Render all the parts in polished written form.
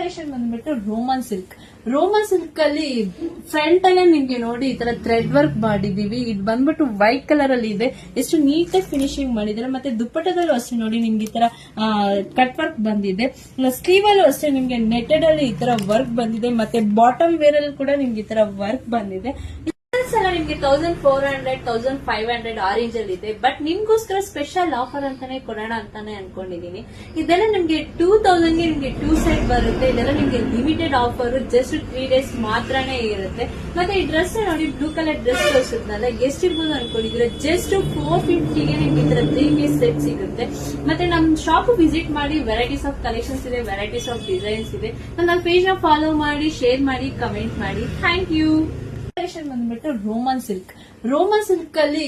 ಬಂದ್ಬಿಟ್ಟು Roman silk ಅಲ್ಲಿ front ಅಲ್ಲೇ ನಿಮ್ಗೆ ನೋಡಿ ಈ ತರ ಥ್ರೆಡ್ ವರ್ಕ್ ಮಾಡಿದೀವಿ. ಇದು ಬಂದ್ಬಿಟ್ಟು ವೈಟ್ ಕಲರ್ ಅಲ್ಲಿ ಇದೆ. ಎಷ್ಟು ನೀಟಾಗಿ ಫಿನಿಶಿಂಗ್ ಮಾಡಿದ್ದಾರೆ. ಮತ್ತೆ ದುಪ್ಪಟ್ಟದಲ್ಲೂ ಅಷ್ಟೇ ನೋಡಿ ನಿಮ್ಗೆ ಈ ತರ ಕಟ್ ವರ್ಕ್ ಬಂದಿದೆ. ಸ್ಲೀವ್ ಅಲ್ಲೂ ಅಷ್ಟೇ ನಿಮ್ಗೆ ನೆಟೆಡ್ ಅಲ್ಲಿ ಈ ತರ ವರ್ಕ್ ಬಂದಿದೆ. ಮತ್ತೆ ಬಾಟಮ್ ವೇರ್ ಅಲ್ಲಿ ಕೂಡ ನಿಮ್ಗೆ ಈ ತರ ವರ್ಕ್ ಬಂದಿದೆ. ಸಲ ನಿಮ್ಗೆ 1400 1500 ಆ ರೇಂಜ್ ಅಲ್ಲಿ ಇದೆ. ಬಟ್ ನಿಮ್ಗೋಸ್ಕರ ಸ್ಪೆಷಲ್ ಆಫರ್ ಅಂತಾನೆ ಕೊಡೋಣ ಅಂತಾನೆ ಅನ್ಕೊಂಡಿದೀನಿ. ಇದೆಲ್ಲ ನಿಮ್ಗೆ 2000 ಗೆ ನಿಮ್ಗೆ 2 ಸೆಟ್ ಬರುತ್ತೆ. ಇದೆಲ್ಲ ನಿಮ್ಗೆ ಲಿಮಿಟೆಡ್ ಆಫರ್, ಜಸ್ಟ್ 3 ಡೇಸ್ ಮಾತ್ರನೇ ಇರುತ್ತೆ. ಮತ್ತೆ ಈ ಡ್ರೆಸ್ ನೋಡಿ, ಬ್ಲೂ ಕಲರ್ ಡ್ರೆಸ್ ತೋರಿಸಿದ್ನಲ್ಲ, ಎಷ್ಟಿರ್ಬೋದು ಅನ್ಕೊಂಡಿದ್ರೆ ಜಸ್ಟ್ 450 ಗೆ ನಿಮ್ಗೆ ಈ ತರ 3 ಪೀಸ್ ಸೆಟ್ ಸಿಗುತ್ತೆ. ಮತ್ತೆ ನಮ್ ಶಾಪ್ ವಿಸಿಟ್ ಮಾಡಿ, ವೆರೈಟೀಸ್ ಆಫ್ ಕಲೆಕ್ಷನ್ಸ್ ಇದೆ, ವೆರೈಟೀಸ್ ಆಫ್ ಡಿಸೈನ್ಸ್ ಇದೆ. ನನ್ನ ಪೇಜ್ ನ ಫಾಲೋ ಮಾಡಿ, ಶೇರ್ ಮಾಡಿ, ಕಮೆಂಟ್ ಮಾಡಿ. Thank you. ಬಂದ್ಬಿಟ್ಟು ರೋಮನ್ ಸಿಲ್ಕ್ ಅಲ್ಲಿ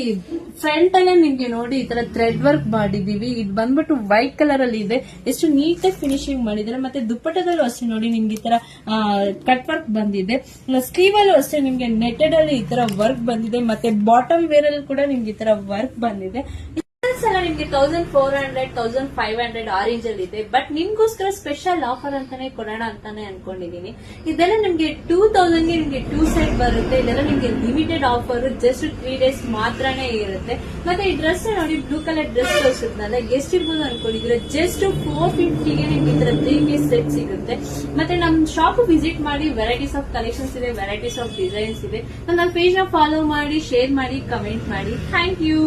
ಫ್ರಂಟ್ ಅಲ್ಲೇ ನಿಮ್ಗೆ ನೋಡಿ ಈ ತರ ಥ್ರೆಡ್ ವರ್ಕ್ ಮಾಡಿದೀವಿ. ಇದು ಬಂದ್ಬಿಟ್ಟು ವೈಟ್ ಕಲರ್ ಅಲ್ಲಿ ಇದೆ. ಎಷ್ಟು ನೀಟಾಗಿ ಫಿನಿಶಿಂಗ್ ಮಾಡಿದ್ದಾರೆ. ಮತ್ತೆ ದುಪ್ಪಟ್ಟದಲ್ಲೂ ಅಷ್ಟೇ ನೋಡಿ ನಿಮ್ಗೆ ಈ ತರ ಕಟ್ ವರ್ಕ್ ಬಂದಿದೆ. ಸ್ಲೀವ್ ಅಲ್ಲೂ ಅಷ್ಟೇ ನಿಮ್ಗೆ ನೆಟೆಡ್ ಅಲ್ಲಿ ಈ ತರ ವರ್ಕ್ ಬಂದಿದೆ. ಮತ್ತೆ ಬಾಟಮ್ ವೇರ್ ಅಲ್ಲಿ ಕೂಡ ನಿಮ್ಗೆ ಈ ತರ ವರ್ಕ್ ಬಂದಿದೆ. ಸಲ ನಿಮ್ಗೆ 1400 1500 ಆ ರೇಂಜ್ ಅಲ್ಲಿ ಇದೆ. ಬಟ್ ನಿಮ್ಗೋಸ್ಕರ ಸ್ಪೆಷಲ್ ಆಫರ್ ಅಂತಾನೆ ಕೊಡೋಣ ಅಂತಾನೆ ಅನ್ಕೊಂಡಿದೀನಿ. ಇದೆಲ್ಲ ನಿಮ್ಗೆ 2000 ಗೆ ನಿಮ್ಗೆ 2 ಸೆಟ್ ಬರುತ್ತೆ. ಇದೆಲ್ಲ ನಿಮ್ಗೆ ಲಿಮಿಟೆಡ್ ಆಫರ್, ಜಸ್ಟ್ 3 ಡೇಸ್ ಮಾತ್ರನೇ ಇರುತ್ತೆ. ಮತ್ತೆ ಈ ಡ್ರೆಸ್ ನೋಡಿ, ಬ್ಲೂ ಕಲರ್ ಡ್ರೆಸ್ ತೋರಿಸಿದ್ನಲ್ಲ, ಎಷ್ಟಿರ್ಬೋದು ಅನ್ಕೊಂಡಿದ್ರೆ ಜಸ್ಟ್ 450 ಗೆ ನಿಮ್ಗೆ ಈ ತರ 3 ಪೀಸ್ ಸೆಟ್ ಸಿಗುತ್ತೆ. ಮತ್ತೆ ನಮ್ ಶಾಪ್ ವಿಸಿಟ್ ಮಾಡಿ, ವೆರೈಟೀಸ್ ಆಫ್ ಕಲೆಕ್ಷನ್ಸ್ ಇದೆ, ವೆರೈಟೀಸ್ ಆಫ್ ಡಿಸೈನ್ಸ್ ಇದೆ. ನನ್ನ ಪೇಜ್ ನ ಫಾಲೋ ಮಾಡಿ, ಶೇರ್ ಮಾಡಿ, ಕಮೆಂಟ್ ಮಾಡಿ. Thank you.